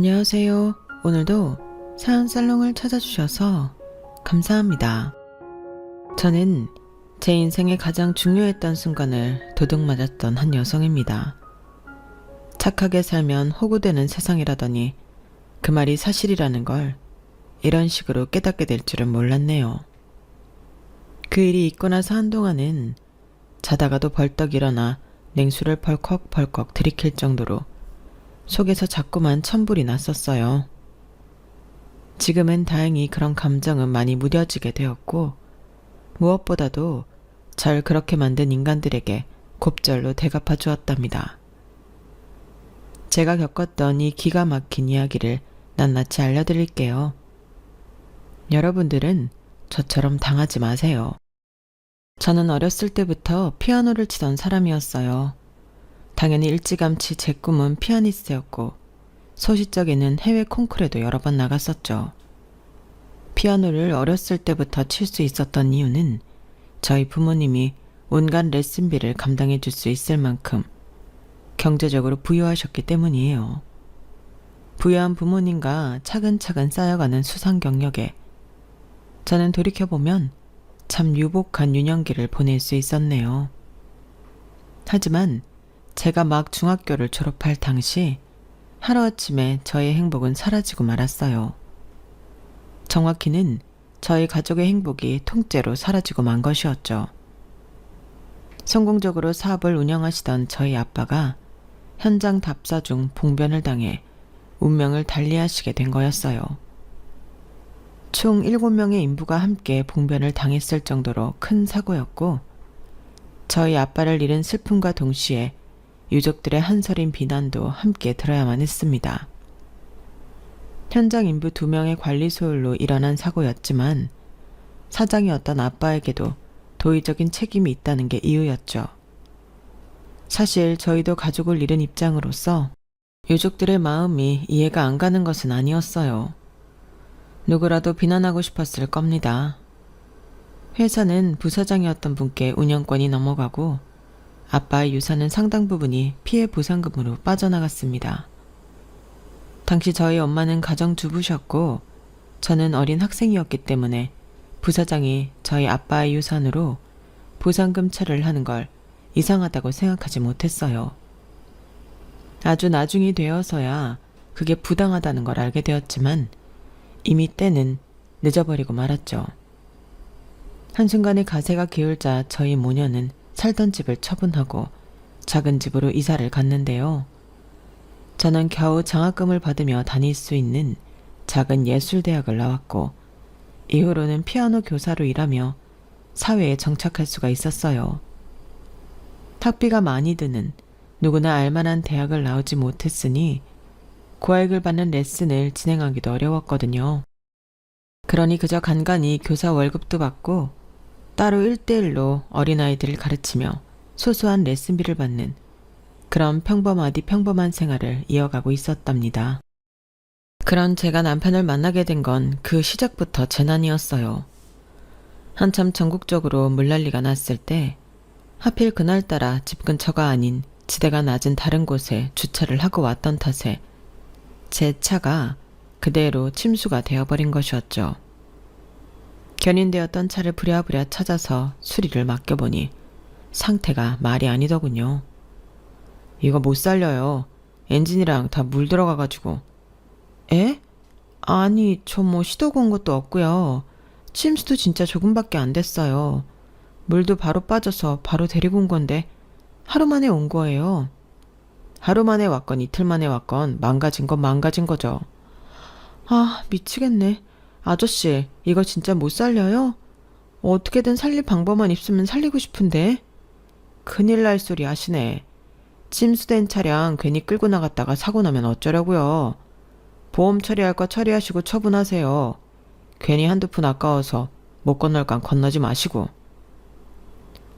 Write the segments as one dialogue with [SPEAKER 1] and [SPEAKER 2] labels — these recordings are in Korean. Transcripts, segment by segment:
[SPEAKER 1] 안녕하세요. 오늘도 사연 살롱을 찾아주셔서 감사합니다. 저는 제 인생에 가장 중요했던 순간을 도둑 맞았던 한 여성입니다. 착하게 살면 호구되는 세상이라더니 그 말이 사실이라는 걸 이런 식으로 깨닫게 될 줄은 몰랐네요. 그 일이 있고 나서 한동안은 자다가도 벌떡 일어나 냉수를 벌컥벌컥 들이킬 정도로 속에서 자꾸만 천불이 났었어요. 지금은 다행히 그런 감정은 많이 무뎌지게 되었고 무엇보다도 절 그렇게 만든 인간들에게 곱절로 대갚아 주었답니다. 제가 겪었던 이 기가 막힌 이야기를 낱낱이 알려드릴게요. 여러분들은 저처럼 당하지 마세요. 저는 어렸을 때부터 피아노를 치던 사람이었어요. 당연히 일찌감치 제 꿈은 피아니스트였고 소시적에는 해외 콩쿠르에도 여러 번 나갔었죠. 피아노를 어렸을 때부터 칠 수 있었던 이유는 저희 부모님이 온갖 레슨비를 감당해 줄 수 있을 만큼 경제적으로 부유하셨기 때문이에요. 부유한 부모님과 차근차근 쌓여가는 수상 경력에 저는 돌이켜보면 참 유복한 유년기를 보낼 수 있었네요. 하지만 제가 막 중학교를 졸업할 당시 하루아침에 저의 행복은 사라지고 말았어요. 정확히는 저희 가족의 행복이 통째로 사라지고 만 것이었죠. 성공적으로 사업을 운영하시던 저희 아빠가 현장 답사 중 봉변을 당해 운명을 달리하시게 된 거였어요. 총 7명의 인부가 함께 봉변을 당했을 정도로 큰 사고였고 저희 아빠를 잃은 슬픔과 동시에 유족들의 한서린 비난도 함께 들어야만 했습니다. 현장 인부 2명의 관리 소홀로 일어난 사고였지만 사장이었던 아빠에게도 도의적인 책임이 있다는 게 이유였죠. 사실 저희도 가족을 잃은 입장으로서 유족들의 마음이 이해가 안 가는 것은 아니었어요. 누구라도 비난하고 싶었을 겁니다. 회사는 부사장이었던 분께 운영권이 넘어가고 아빠의 유산은 상당 부분이 피해 보상금으로 빠져나갔습니다. 당시 저희 엄마는 가정주부셨고 저는 어린 학생이었기 때문에 부사장이 저희 아빠의 유산으로 보상금 처리를 하는 걸 이상하다고 생각하지 못했어요. 아주 나중이 되어서야 그게 부당하다는 걸 알게 되었지만 이미 때는 늦어버리고 말았죠. 한순간에 가세가 기울자 저희 모녀는 살던 집을 처분하고 작은 집으로 이사를 갔는데요. 저는 겨우 장학금을 받으며 다닐 수 있는 작은 예술대학을 나왔고 이후로는 피아노 교사로 일하며 사회에 정착할 수가 있었어요. 학비가 많이 드는 누구나 알만한 대학을 나오지 못했으니 고액을 받는 레슨을 진행하기도 어려웠거든요. 그러니 그저 간간히 교사 월급도 받고 따로 1대1로 어린아이들을 가르치며 소소한 레슨비를 받는 그런 평범하디 평범한 생활을 이어가고 있었답니다. 그런 제가 남편을 만나게 된 건 그 시작부터 재난이었어요. 한참 전국적으로 물난리가 났을 때 하필 그날따라 집 근처가 아닌 지대가 낮은 다른 곳에 주차를 하고 왔던 탓에 제 차가 그대로 침수가 되어버린 것이었죠. 견인되었던 차를 부랴부랴 찾아서 수리를 맡겨보니 상태가 말이 아니더군요. 이거 못 살려요. 엔진이랑 다 물 들어가가지고. 에? 아니, 저 뭐 시도 건 것도 없고요. 침수도 진짜 조금밖에 안 됐어요. 물도 바로 빠져서 바로 데리고 온 건데 하루 만에 온 거예요. 하루 만에 왔건 이틀 만에 왔건 망가진 건 망가진 거죠. 아, 미치겠네. 아저씨, 이거 진짜 못 살려요? 어떻게든 살릴 방법만 있으면 살리고 싶은데. 큰일 날 소리 하시네. 침수된 차량 괜히 끌고 나갔다가 사고 나면 어쩌려고요. 보험 처리할 거 처리하시고 처분하세요. 괜히 한두 푼 아까워서 못 건널 간 건너지 마시고.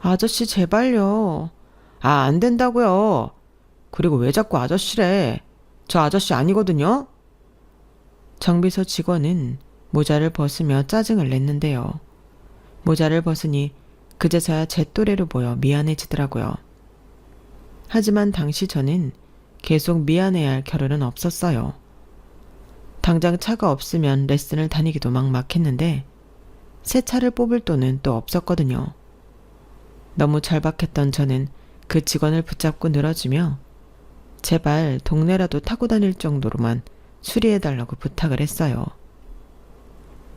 [SPEAKER 1] 아저씨 제발요. 아, 안 된다고요. 그리고 왜 자꾸 아저씨래. 저 아저씨 아니거든요. 정비소 직원은 모자를 벗으며 짜증을 냈는데요. 모자를 벗으니 그제서야 제 또래로 보여 미안해지더라고요. 하지만 당시 저는 계속 미안해야 할 겨를은 없었어요. 당장 차가 없으면 레슨을 다니기도 막막했는데 새 차를 뽑을 돈은 또 없었거든요. 너무 절박했던 저는 그 직원을 붙잡고 늘어지며 제발 동네라도 타고 다닐 정도로만 수리해달라고 부탁을 했어요.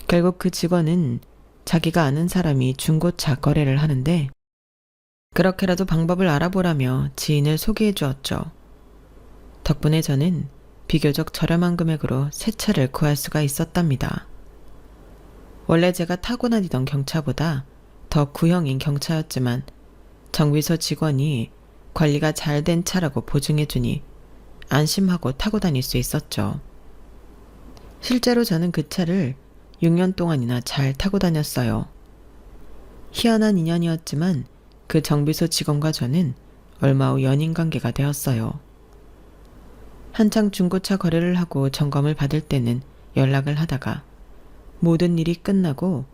[SPEAKER 1] 결국 그 직원은 자기가 아는 사람이 중고차 거래를 하는데 그렇게라도 방법을 알아보라며 지인을 소개해 주었죠. 덕분에 저는 비교적 저렴한 금액으로 새 차를 구할 수가 있었답니다. 원래 제가 타고 다니던 경차보다 더 구형인 경차였지만 정비소 직원이 관리가 잘 된 차라고 보증해주니 안심하고 타고 다닐 수 있었죠. 실제로 저는 그 차를 6년 동안이나 잘 타고 다녔어요. 희한한 인연이었지만 그 정비소 직원과 저는 얼마 후 연인 관계가 되었어요. 한창 중고차 거래를 하고 점검을 받을 때는 연락을 하다가 모든 일이 끝나고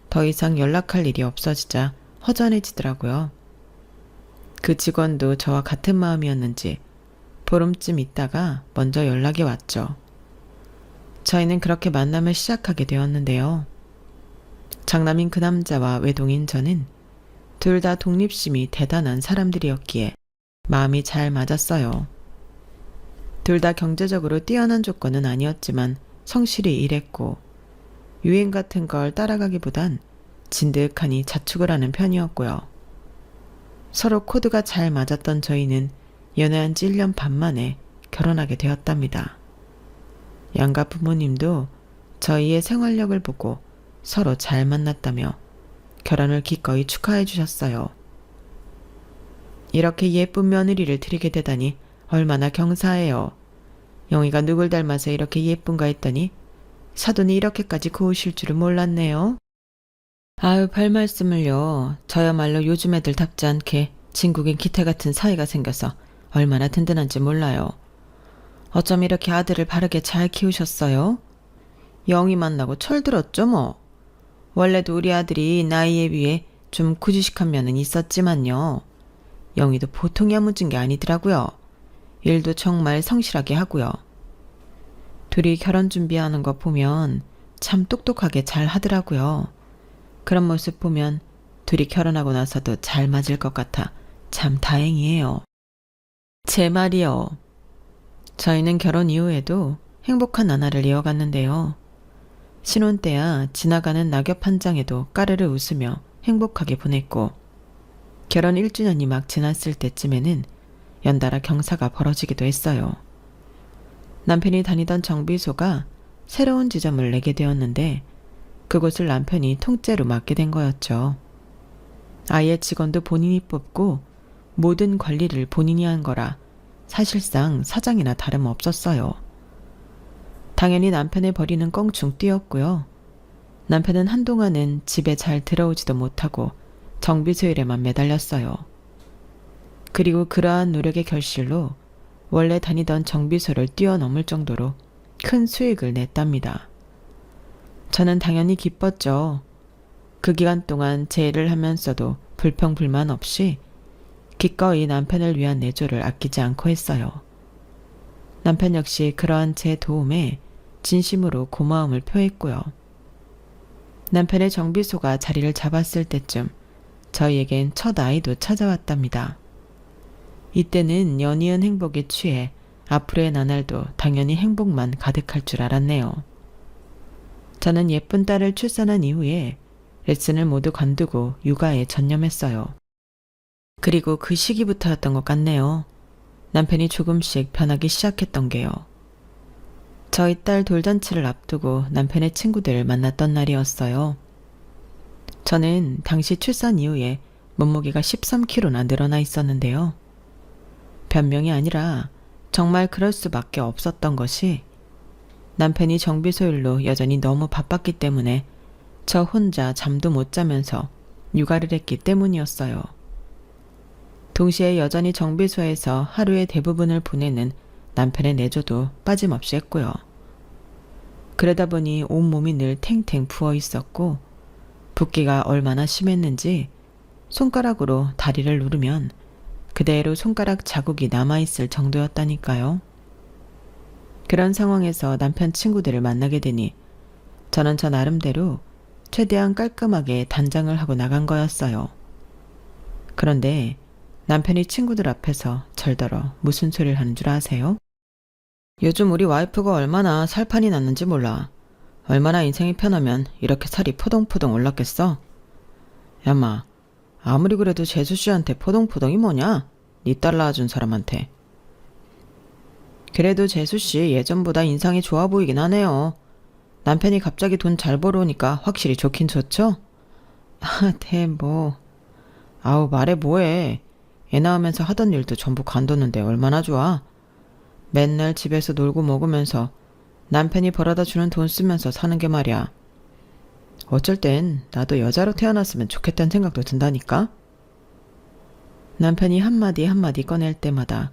[SPEAKER 1] 더 이상 연락할 일이 없어지자 허전해지더라고요. 그 직원도 저와 같은 마음이었는지 보름쯤 있다가 먼저 연락이 왔죠. 저희는 그렇게 만남을 시작하게 되었는데요. 장남인 그 남자와 외동인 저는 둘 다 독립심이 대단한 사람들이었기에 마음이 잘 맞았어요. 둘 다 경제적으로 뛰어난 조건은 아니었지만 성실히 일했고 유행 같은 걸 따라가기보단 진득하니 자축을 하는 편이었고요. 서로 코드가 잘 맞았던 저희는 연애한 지 1년 반 만에 결혼하게 되었답니다. 양가 부모님도 저희의 생활력을 보고 서로 잘 만났다며 결혼을 기꺼이 축하해 주셨어요. 이렇게 예쁜 며느리를 드리게 되다니 얼마나 경사해요. 영희가 누굴 닮아서 이렇게 예쁜가 했더니 사돈이 이렇게까지 고우실 줄은 몰랐네요. 아유, 별 말씀을요. 저야말로 요즘 애들답지 않게 진국인 기태 같은 사이가 생겨서 얼마나 든든한지 몰라요. 어쩜 이렇게 아들을 바르게 잘 키우셨어요? 영희 만나고 철들었죠 뭐. 원래도 우리 아들이 나이에 비해 좀 구지식한 면은 있었지만요. 영희도 보통 야무진 게 아니더라고요. 일도 정말 성실하게 하고요. 둘이 결혼 준비하는 거 보면 참 똑똑하게 잘 하더라고요. 그런 모습 보면 둘이 결혼하고 나서도 잘 맞을 것 같아 참 다행이에요. 제 말이요. 저희는 결혼 이후에도 행복한 나날을 이어갔는데요. 신혼 때야 지나가는 낙엽 한 장에도 까르르 웃으며 행복하게 보냈고 결혼 1주년이 막 지났을 때쯤에는 연달아 경사가 벌어지기도 했어요. 남편이 다니던 정비소가 새로운 지점을 내게 되었는데 그곳을 남편이 통째로 맡게 된 거였죠. 아예 직원도 본인이 뽑고 모든 관리를 본인이 한 거라 사실상 사장이나 다름없었어요. 당연히 남편의 벌이는 껑충 뛰었고요. 남편은 한동안은 집에 잘 들어오지도 못하고 정비소 일에만 매달렸어요. 그리고 그러한 노력의 결실로 원래 다니던 정비소를 뛰어넘을 정도로 큰 수익을 냈답니다. 저는 당연히 기뻤죠. 그 기간 동안 제 일을 하면서도 불평불만 없이 기꺼이 남편을 위한 내조를 아끼지 않고 했어요. 남편 역시 그러한 제 도움에 진심으로 고마움을 표했고요. 남편의 정비소가 자리를 잡았을 때쯤 저희에겐 첫 아이도 찾아왔답니다. 이때는 연이은 행복에 취해 앞으로의 나날도 당연히 행복만 가득할 줄 알았네요. 저는 예쁜 딸을 출산한 이후에 레슨을 모두 관두고 육아에 전념했어요. 그리고 그 시기부터였던 것 같네요. 남편이 조금씩 변하기 시작했던 게요. 저희 딸 돌잔치를 앞두고 남편의 친구들을 만났던 날이었어요. 저는 당시 출산 이후에 몸무게가 13kg나 늘어나 있었는데요. 변명이 아니라 정말 그럴 수밖에 없었던 것이 남편이 정비소 일로 여전히 너무 바빴기 때문에 저 혼자 잠도 못 자면서 육아를 했기 때문이었어요. 동시에 여전히 정비소에서 하루의 대부분을 보내는 남편의 내조도 빠짐없이 했고요. 그러다 보니 온몸이 늘 탱탱 부어 있었고 붓기가 얼마나 심했는지 손가락으로 다리를 누르면 그대로 손가락 자국이 남아있을 정도였다니까요. 그런 상황에서 남편 친구들을 만나게 되니 저는 저 나름대로 최대한 깔끔하게 단장을 하고 나간 거였어요. 그런데 남편이 친구들 앞에서 절더러 무슨 소리를 하는 줄 아세요? 요즘 우리 와이프가 얼마나 살판이 났는지 몰라. 얼마나 인생이 편하면 이렇게 살이 포동포동 올랐겠어? 야마, 아무리 그래도 재수 씨한테 포동포동이 뭐냐? 니 딸 낳아준 사람한테. 그래도 재수 씨 예전보다 인상이 좋아 보이긴 하네요. 남편이 갑자기 돈 잘 벌어오니까 확실히 좋긴 좋죠? 아, 뭐. 아우, 말해 뭐해. 애 낳으면서 하던 일도 전부 관뒀는데 얼마나 좋아. 맨날 집에서 놀고 먹으면서 남편이 벌어다 주는 돈 쓰면서 사는 게 말이야. 어쩔 땐 나도 여자로 태어났으면 좋겠다는 생각도 든다니까? 남편이 한마디 한마디 꺼낼 때마다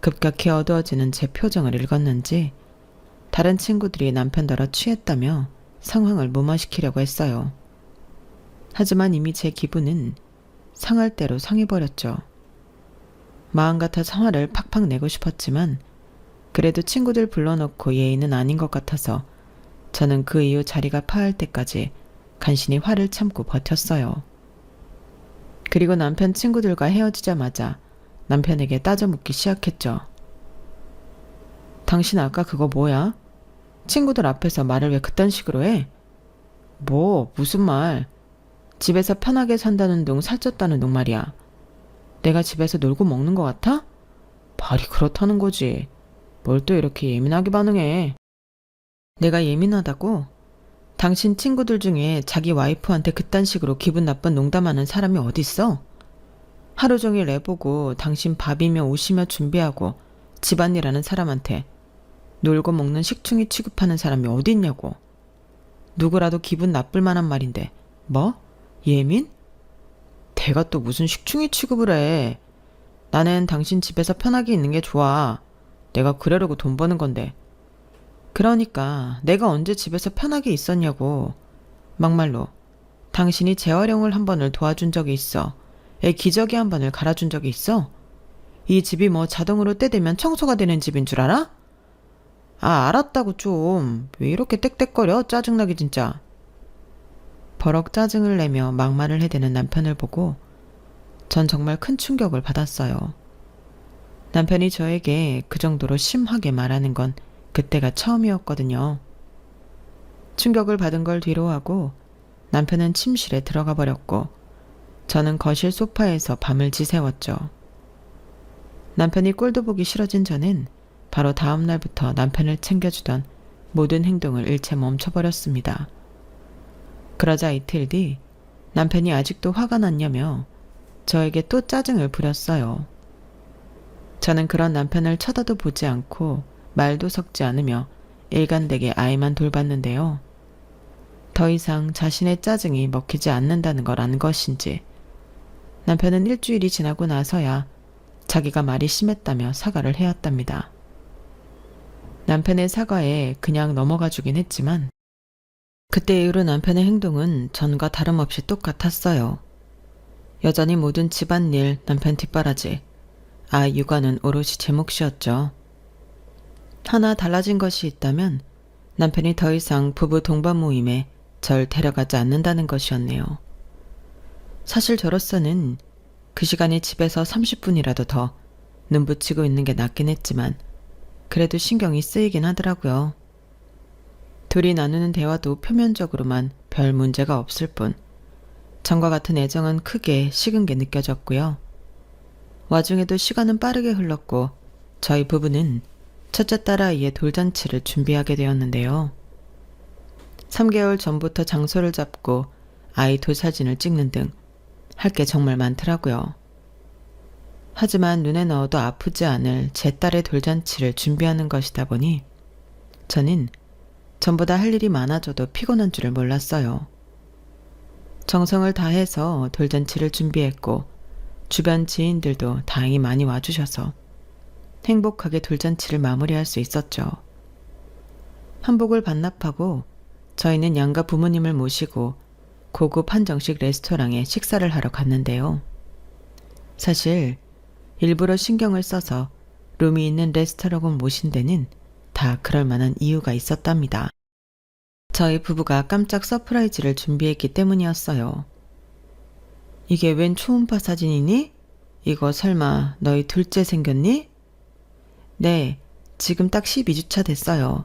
[SPEAKER 1] 급격히 어두워지는 제 표정을 읽었는지 다른 친구들이 남편더러 취했다며 상황을 무마시키려고 했어요. 하지만 이미 제 기분은 상할 대로 상해버렸죠. 마음 같아 화를 팍팍 내고 싶었지만 그래도 친구들 불러놓고 예의는 아닌 것 같아서 저는 그 이후 자리가 파할 때까지 간신히 화를 참고 버텼어요. 그리고 남편 친구들과 헤어지자마자 남편에게 따져 묻기 시작했죠. 당신 아까 그거 뭐야? 친구들 앞에서 말을 왜 그딴 식으로 해? 무슨 말? 집에서 편하게 산다는 둥 살쪘다는 둥 말이야. 내가 집에서 놀고 먹는 것 같아? 말이 그렇다는 거지. 뭘 또 이렇게 예민하게 반응해. 내가 예민하다고? 당신 친구들 중에 자기 와이프한테 그딴 식으로 기분 나쁜 농담하는 사람이 어딨어? 하루 종일 애보고 당신 밥이며 옷이며 준비하고 집안일하는 사람한테 놀고 먹는 식충이 취급하는 사람이 어디 있냐고. 누구라도 기분 나쁠 만한 말인데 뭐? 예민? 내가 또 무슨 식충이 취급을 해. 나는 당신 집에서 편하게 있는 게 좋아. 내가 그러려고 돈 버는 건데. 그러니까 내가 언제 집에서 편하게 있었냐고. 막말로 당신이 재활용을 한 번을 도와준 적이 있어. 애 기저귀 한 번을 갈아준 적이 있어. 이 집이 뭐 자동으로 때 되면 청소가 되는 집인 줄 알아? 아, 알았다고 좀. 왜 이렇게 떽떽거려? 짜증나게 진짜. 버럭 짜증을 내며 막말을 해대는 남편을 보고 전 정말 큰 충격을 받았어요. 남편이 저에게 그 정도로 심하게 말하는 건 그때가 처음이었거든요. 충격을 받은 걸 뒤로하고 남편은 침실에 들어가 버렸고 저는 거실 소파에서 밤을 지새웠죠. 남편이 꼴도 보기 싫어진 저는 바로 다음 날부터 남편을 챙겨주던 모든 행동을 일체 멈춰버렸습니다. 그러자 이틀 뒤 남편이 아직도 화가 났냐며 저에게 또 짜증을 부렸어요. 저는 그런 남편을 쳐다도 보지 않고 말도 섞지 않으며 일관되게 아이만 돌봤는데요. 더 이상 자신의 짜증이 먹히지 않는다는 걸 안 것인지 남편은 일주일이 지나고 나서야 자기가 말이 심했다며 사과를 해왔답니다. 남편의 사과에 그냥 넘어가 주긴 했지만 그때 이후로 남편의 행동은 전과 다름없이 똑같았어요. 여전히 모든 집안일 남편 뒷바라지, 아이 육아는 오롯이 제 몫이었죠. 하나 달라진 것이 있다면 남편이 더 이상 부부 동반 모임에 절 데려가지 않는다는 것이었네요. 사실 저로서는 그 시간에 집에서 30분이라도 더 눈붙이고 있는 게 낫긴 했지만 그래도 신경이 쓰이긴 하더라고요. 둘이 나누는 대화도 표면적으로만 별 문제가 없을 뿐 전과 같은 애정은 크게 식은 게 느껴졌고요. 와중에도 시간은 빠르게 흘렀고 저희 부부는 첫째 딸아이의 돌잔치를 준비하게 되었는데요. 3개월 전부터 장소를 잡고 아이 돌사진을 찍는 등 할 게 정말 많더라고요. 하지만 눈에 넣어도 아프지 않을 제 딸의 돌잔치를 준비하는 것이다 보니 저는 전보다 할 일이 많아져도 피곤한 줄을 몰랐어요. 정성을 다해서 돌잔치를 준비했고 주변 지인들도 다행히 많이 와주셔서 행복하게 돌잔치를 마무리할 수 있었죠. 한복을 반납하고 저희는 양가 부모님을 모시고 고급 한정식 레스토랑에 식사를 하러 갔는데요. 사실 일부러 신경을 써서 룸이 있는 레스토랑을 모신 데는 다 그럴 만한 이유가 있었답니다. 저희 부부가 깜짝 서프라이즈를 준비했기 때문이었어요. 이게 웬 초음파 사진이니? 이거 설마 너희 둘째 생겼니? 네, 지금 딱 12주차 됐어요.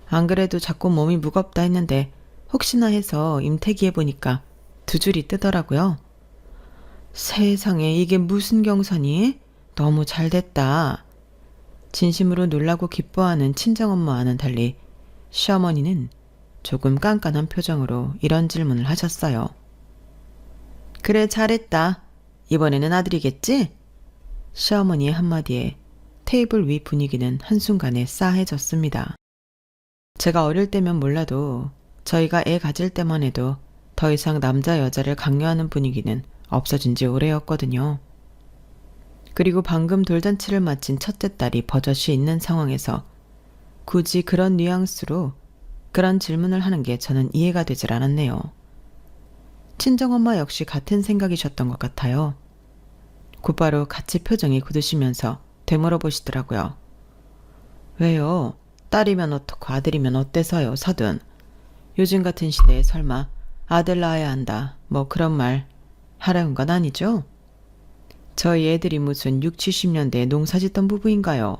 [SPEAKER 1] 안 그래도 자꾸 몸이 무겁다 했는데 혹시나 해서 임태기해보니까 2줄이 뜨더라고요. 세상에 이게 무슨 경사니? 너무 잘 됐다. 진심으로 놀라고 기뻐하는 친정엄마와는 달리 시어머니는 조금 깐깐한 표정으로 이런 질문을 하셨어요. 그래, 잘했다. 이번에는 아들이겠지? 시어머니의 한마디에 테이블 위 분위기는 한순간에 싸해졌습니다. 제가 어릴 때면 몰라도 저희가 애 가질 때만 해도 더 이상 남자 여자를 강요하는 분위기는 없어진 지 오래였거든요. 그리고 방금 돌잔치를 마친 첫째 딸이 버젓이 있는 상황에서 굳이 그런 뉘앙스로 그런 질문을 하는 게 저는 이해가 되질 않았네요. 친정엄마 역시 같은 생각이셨던 것 같아요. 곧바로 같이 표정이 굳으시면서 되물어 보시더라고요. 왜요? 딸이면 어떻고 아들이면 어때서요, 서둔. 요즘 같은 시대에 설마 아들 낳아야 한다, 뭐 그런 말 하라는 건 아니죠? 저희 애들이 무슨 6, 70년대에 농사 짓던 부부인가요?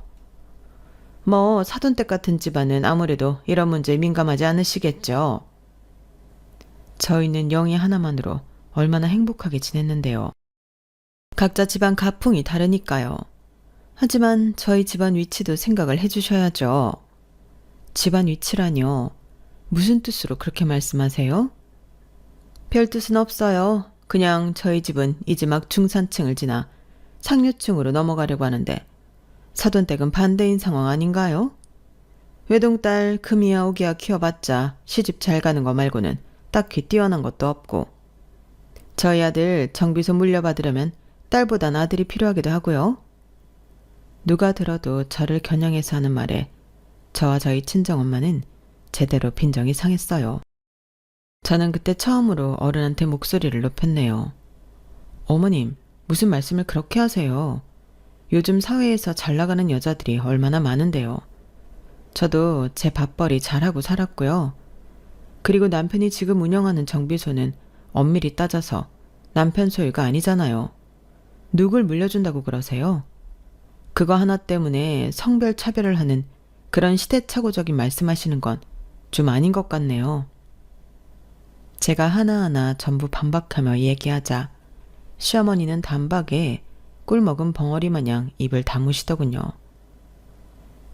[SPEAKER 1] 뭐 사돈댁 같은 집안은 아무래도 이런 문제에 민감하지 않으시겠죠. 저희는 영희 하나만으로 얼마나 행복하게 지냈는데요. 각자 집안 가풍이 다르니까요. 하지만 저희 집안 위치도 생각을 해주셔야죠. 집안 위치라뇨. 무슨 뜻으로 그렇게 말씀하세요? 별 뜻은 없어요. 그냥 저희 집은 이제 막 중산층을 지나 상류층으로 넘어가려고 하는데 사돈댁은 반대인 상황 아닌가요? 외동딸 금이야 오기야 키워봤자 시집 잘 가는 거 말고는 딱히 뛰어난 것도 없고, 저희 아들 정비소 물려받으려면 딸보단 아들이 필요하기도 하고요. 누가 들어도 저를 겨냥해서 하는 말에 저와 저희 친정엄마는 제대로 빈정이 상했어요. 저는 그때 처음으로 어른한테 목소리를 높였네요. 어머님, 무슨 말씀을 그렇게 하세요? 요즘 사회에서 잘 나가는 여자들이 얼마나 많은데요. 저도 제 밥벌이 잘하고 살았고요. 그리고 남편이 지금 운영하는 정비소는 엄밀히 따져서 남편 소유가 아니잖아요. 누굴 물려준다고 그러세요? 그거 하나 때문에 성별 차별을 하는 그런 시대착오적인 말씀하시는 건 좀 아닌 것 같네요. 제가 하나하나 전부 반박하며 얘기하자 시어머니는 단박에 꿀먹은 벙어리 마냥 입을 다무시더군요.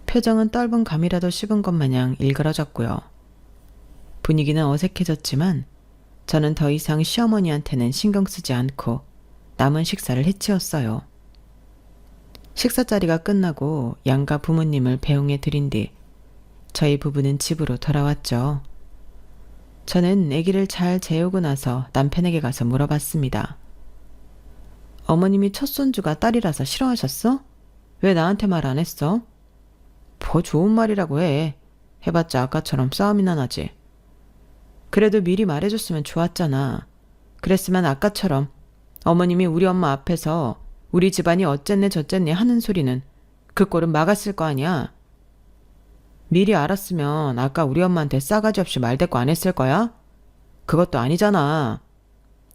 [SPEAKER 1] 표정은 떫은 감이라도 씹은 것 마냥 일그러졌고요. 분위기는 어색해졌지만 저는 더 이상 시어머니한테는 신경 쓰지 않고 남은 식사를 해치웠어요. 식사 자리가 끝나고 양가 부모님을 배웅해 드린 뒤 저희 부부는 집으로 돌아왔죠. 저는 아기를 잘 재우고 나서 남편에게 가서 물어봤습니다. 어머님이 첫 손주가 딸이라서 싫어하셨어? 왜 나한테 말 안 했어? 뭐 좋은 말이라고 해. 해봤자 아까처럼 싸움이나 나지. 그래도 미리 말해줬으면 좋았잖아. 그랬으면 아까처럼 어머님이 우리 엄마 앞에서 우리 집안이 어쨌네 저쨌네 하는 소리는 그 꼴은 막았을 거 아니야. 미리 알았으면 아까 우리 엄마한테 싸가지 없이 말대꾸 안 했을 거야? 그것도 아니잖아.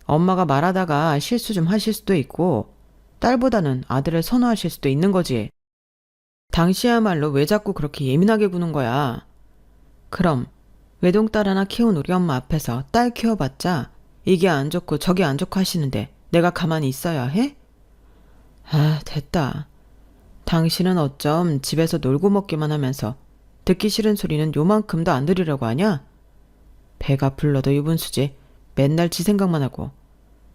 [SPEAKER 1] 엄마가 말하다가 실수 좀 하실 수도 있고 딸보다는 아들을 선호하실 수도 있는 거지. 당시야말로 왜 자꾸 그렇게 예민하게 구는 거야. 그럼 외동딸 하나 키운 우리 엄마 앞에서 딸 키워봤자 이게 안 좋고 저게 안 좋고 하시는데 내가 가만히 있어야 해? 아, 됐다. 당신은 어쩜 집에서 놀고 먹기만 하면서 듣기 싫은 소리는 요만큼도 안 들으려고 하냐? 배가 불러도 유분수지 맨날 지 생각만 하고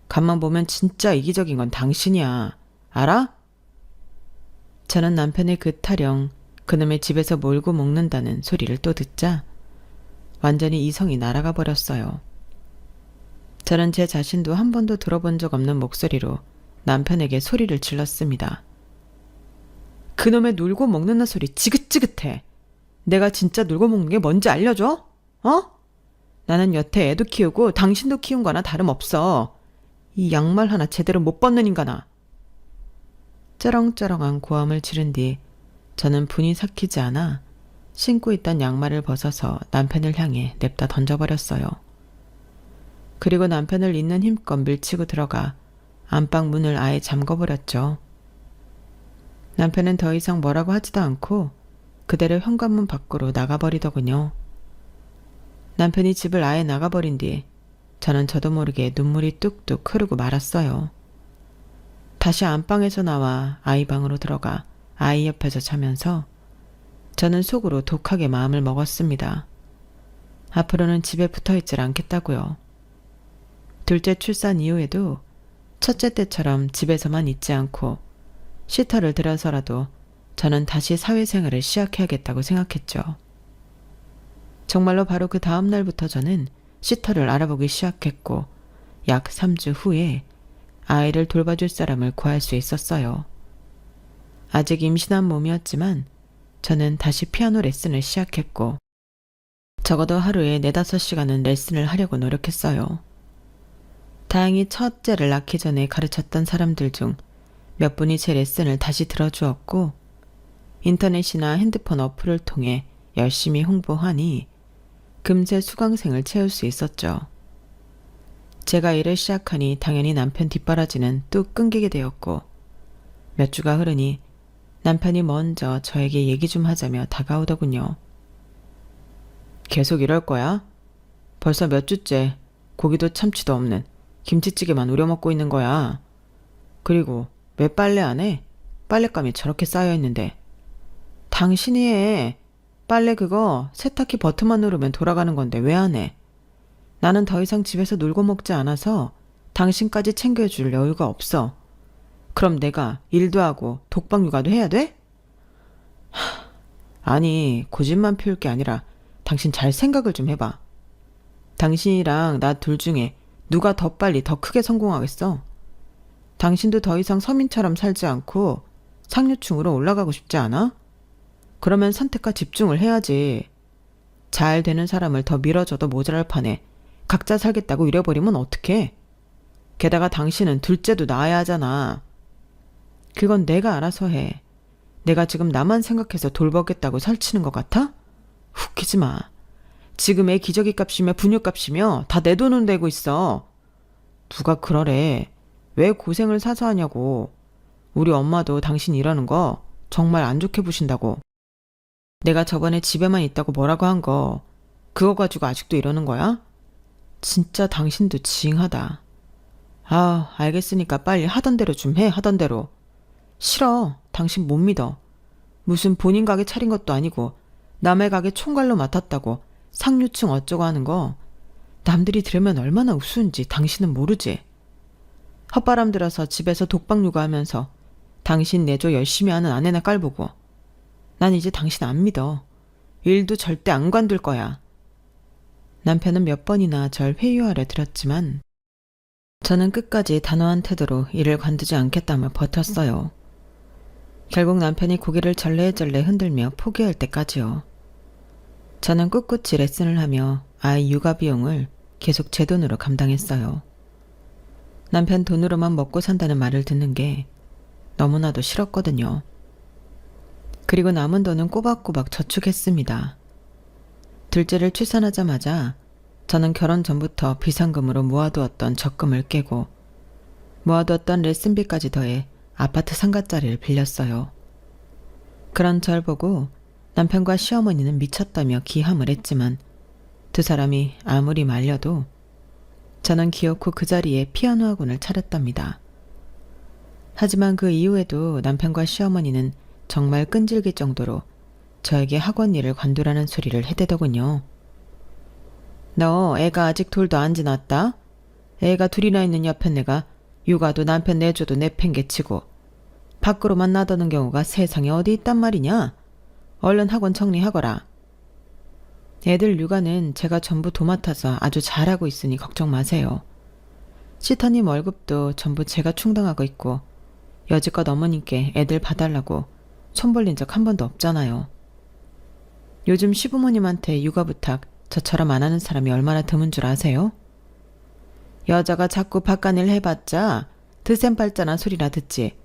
[SPEAKER 1] 간만 보면 진짜 이기적인 건 당신이야. 알아? 저는 남편의 그 타령, 그놈의 집에서 몰고 먹는다는 소리를 또 듣자 완전히 이성이 날아가 버렸어요. 저는 제 자신도 한 번도 들어본 적 없는 목소리로 남편에게 소리를 질렀습니다. 그놈의 놀고 먹는다 소리 지긋지긋해. 내가 진짜 놀고 먹는 게 뭔지 알려줘? 어? 나는 여태 애도 키우고 당신도 키운 거나 다름없어. 이 양말 하나 제대로 못 벗는 인간아. 쩌렁쩌렁한 고함을 지른 뒤 저는 분이 삭히지 않아 신고 있던 양말을 벗어서 남편을 향해 냅다 던져버렸어요. 그리고 남편을 있는 힘껏 밀치고 들어가 안방 문을 아예 잠궈버렸죠. 남편은 더 이상 뭐라고 하지도 않고 그대로 현관문 밖으로 나가버리더군요. 남편이 집을 아예 나가버린 뒤 저는 저도 모르게 눈물이 뚝뚝 흐르고 말았어요. 다시 안방에서 나와 아이 방으로 들어가 아이 옆에서 자면서 저는 속으로 독하게 마음을 먹었습니다. 앞으로는 집에 붙어있질 않겠다고요. 둘째 출산 이후에도 첫째 때처럼 집에서만 있지 않고 쉼터를 들여서라도 저는 다시 사회생활을 시작해야겠다고 생각했죠. 정말로 바로 그 다음 날부터 저는 쉼터를 알아보기 시작했고 약 3주 후에 아이를 돌봐줄 사람을 구할 수 있었어요. 아직 임신한 몸이었지만 저는 다시 피아노 레슨을 시작했고 적어도 하루에 4-5시간은 레슨을 하려고 노력했어요. 다행히 첫째를 낳기 전에 가르쳤던 사람들 중 몇 분이 제 레슨을 다시 들어주었고 인터넷이나 핸드폰 어플을 통해 열심히 홍보하니 금세 수강생을 채울 수 있었죠. 제가 일을 시작하니 당연히 남편 뒷바라지는 뚝 끊기게 되었고 몇 주가 흐르니 남편이 먼저 저에게 얘기 좀 하자며 다가오더군요. 계속 이럴 거야? 벌써 몇 주째 고기도 참치도 없는 김치찌개만 우려 먹고 있는 거야. 그리고 왜 빨래 안 해? 빨랫감이 저렇게 쌓여있는데. 당신이 해. 빨래 그거 세탁기 버튼만 누르면 돌아가는 건데 왜 안 해? 나는 더 이상 집에서 놀고 먹지 않아서 당신까지 챙겨줄 여유가 없어. 그럼 내가 일도 하고 독박 육아도 해야 돼? 아니, 고집만 피울 게 아니라 당신 잘 생각을 좀 해봐. 당신이랑 나 둘 중에 누가 더 빨리 더 크게 성공하겠어? 당신도 더 이상 서민처럼 살지 않고 상류층으로 올라가고 싶지 않아? 그러면 선택과 집중을 해야지. 잘 되는 사람을 더 밀어줘도 모자랄 판에 각자 살겠다고 이래버리면 어떡해? 게다가 당신은 둘째도 낳아야 하잖아. 그건 내가 알아서 해. 내가 지금 나만 생각해서 돌보겠다고 설치는 것 같아? 웃기지 마. 지금 애 기저귀 값이며 분유 값이며 다 내 돈으로 내고 있어. 누가 그러래. 왜 고생을 사서 하냐고. 우리 엄마도 당신 이러는 거 정말 안 좋게 보신다고. 내가 저번에 집에만 있다고 뭐라고 한 거 그거 가지고 아직도 이러는 거야? 진짜 당신도 징하다. 아, 알겠으니까 빨리 하던 대로 좀 해. 하던 대로. 싫어. 당신 못 믿어. 무슨 본인 가게 차린 것도 아니고 남의 가게 총괄로 맡았다고 상류층 어쩌고 하는 거 남들이 들으면 얼마나 우스운지 당신은 모르지. 헛바람 들어서 집에서 독박 육아하면서 당신 내조 열심히 하는 아내나 깔보고 난 이제 당신 안 믿어. 일도 절대 안 관둘 거야. 남편은 몇 번이나 절 회유하려 들었지만 저는 끝까지 단호한 태도로 일을 관두지 않겠다며 버텼어요. 결국 남편이 고개를 절레절레 흔들며 포기할 때까지요. 저는 꿋꿋이 레슨을 하며 아이 육아 비용을 계속 제 돈으로 감당했어요. 남편 돈으로만 먹고 산다는 말을 듣는 게 너무나도 싫었거든요. 그리고 남은 돈은 꼬박꼬박 저축했습니다. 둘째를 출산하자마자 저는 결혼 전부터 비상금으로 모아두었던 적금을 깨고 모아두었던 레슨비까지 더해 아파트 상가짜리를 빌렸어요. 그런 절 보고 남편과 시어머니는 미쳤다며 기함을 했지만 두 사람이 아무리 말려도 저는 기어코 그 자리에 피아노 학원을 차렸답니다. 하지만 그 이후에도 남편과 시어머니는 정말 끈질길 정도로 저에게 학원 일을 관두라는 소리를 해대더군요. 너 애가 아직 돌도 안 지났다? 애가 둘이나 있는 옆에 내가 육아도 남편 내줘도 내팽개치고 밖으로만 나더는 경우가 세상에 어디 있단 말이냐? 얼른 학원 정리하거라. 애들 육아는 제가 전부 도맡아서 아주 잘하고 있으니 걱정 마세요. 시터님 월급도 전부 제가 충당하고 있고 여지껏 어머님께 애들 봐달라고 손 벌린 적 한 번도 없잖아요. 요즘 시부모님한테 육아 부탁 저처럼 안 하는 사람이 얼마나 드문 줄 아세요? 여자가 자꾸 바깥일 해봤자 드센 발자나 소리나 듣지.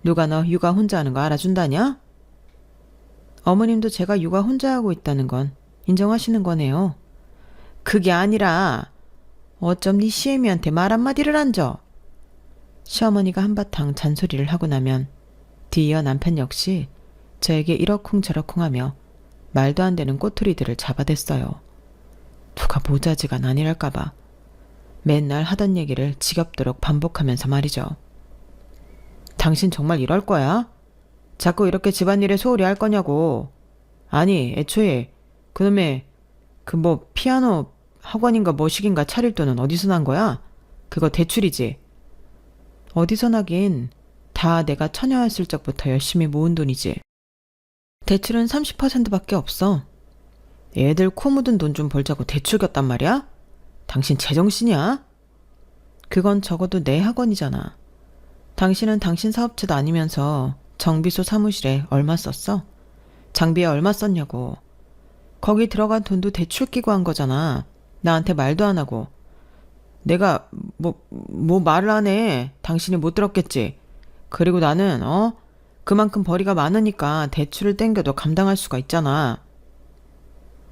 [SPEAKER 1] 누가 너 육아 혼자 하는 거 알아준다냐? 어머님도 제가 육아 혼자 하고 있다는 건 인정하시는 거네요. 그게 아니라 어쩜 네 시애미한테 말 한마디를 안 줘? 시어머니가 한바탕 잔소리를 하고 나면 뒤이어 남편 역시 저에게 이러쿵저러쿵하며 말도 안 되는 꼬투리들을 잡아댔어요. 누가 모자지간 아니랄까봐 맨날 하던 얘기를 지겹도록 반복하면서 말이죠. 당신 정말 이럴 거야? 자꾸 이렇게 집안일에 소홀히 할 거냐고. 아니, 애초에 그놈의 피아노 학원인가 뭐시긴가 차릴 돈은 어디서 난 거야? 그거 대출이지. 어디서 나긴 다 내가 처녀였을 적부터 열심히 모은 돈이지. 대출은 30%밖에 없어. 애들 코 묻은 돈 좀 벌자고 대출 겼단 말이야? 당신 제정신이야? 그건 적어도 내 학원이잖아. 당신은 당신 사업체도 아니면서 정비소 사무실에 얼마 썼어? 장비에 얼마 썼냐고. 거기 들어간 돈도 대출 끼고 한 거잖아. 나한테 말도 안 하고. 내가 말을 안 해. 당신이 못 들었겠지. 그리고 나는 그만큼 벌이가 많으니까 대출을 땡겨도 감당할 수가 있잖아.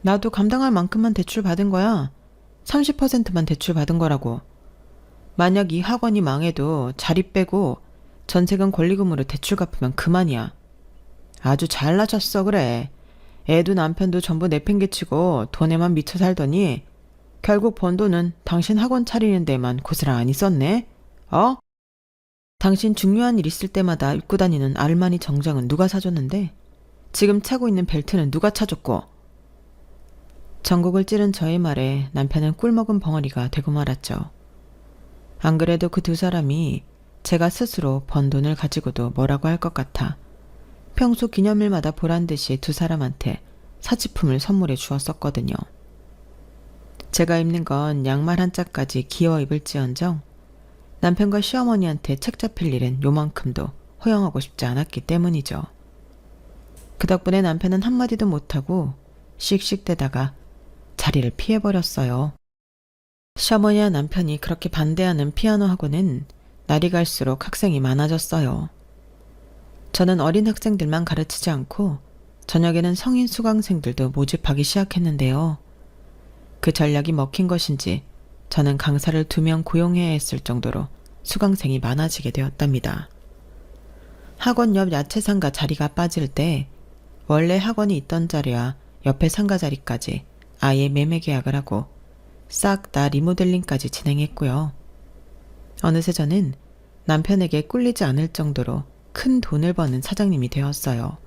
[SPEAKER 1] 나도 감당할 만큼만 대출 받은 거야. 30%만 대출 받은 거라고. 만약 이 학원이 망해도 자리 빼고 전세금 권리금으로 대출 갚으면 그만이야. 아주 잘나셨어 그래. 애도 남편도 전부 내팽개치고 돈에만 미쳐 살더니 결국 번 돈은 당신 학원 차리는 데만 고스란히 썼네. 당신 중요한 일 있을 때마다 입고 다니는 알마니 정장은 누가 사줬는데? 지금 차고 있는 벨트는 누가 차줬고? 전곡을 찌른 저의 말에 남편은 꿀먹은 벙어리가 되고 말았죠. 안 그래도 그 두 사람이 제가 스스로 번 돈을 가지고도 뭐라고 할 것 같아 평소 기념일마다 보란듯이 두 사람한테 사치품을 선물해 주었었거든요. 제가 입는 건 양말 한 짝까지 기어 입을지언정 남편과 시어머니한테 책 잡힐 일은 요만큼도 허용하고 싶지 않았기 때문이죠. 그 덕분에 남편은 한마디도 못하고 씩씩대다가 자리를 피해버렸어요. 시어머니와 남편이 그렇게 반대하는 피아노 학원은 날이 갈수록 학생이 많아졌어요. 저는 어린 학생들만 가르치지 않고 저녁에는 성인 수강생들도 모집하기 시작했는데요. 그 전략이 먹힌 것인지 저는 강사를 2명 고용해야 했을 정도로 수강생이 많아지게 되었답니다. 학원 옆 야채 상가 자리가 빠질 때 원래 학원이 있던 자리와 옆에 상가 자리까지 아예 매매 계약을 하고 싹 다 리모델링까지 진행했고요. 어느새 저는 남편에게 꿀리지 않을 정도로 큰 돈을 버는 사장님이 되었어요.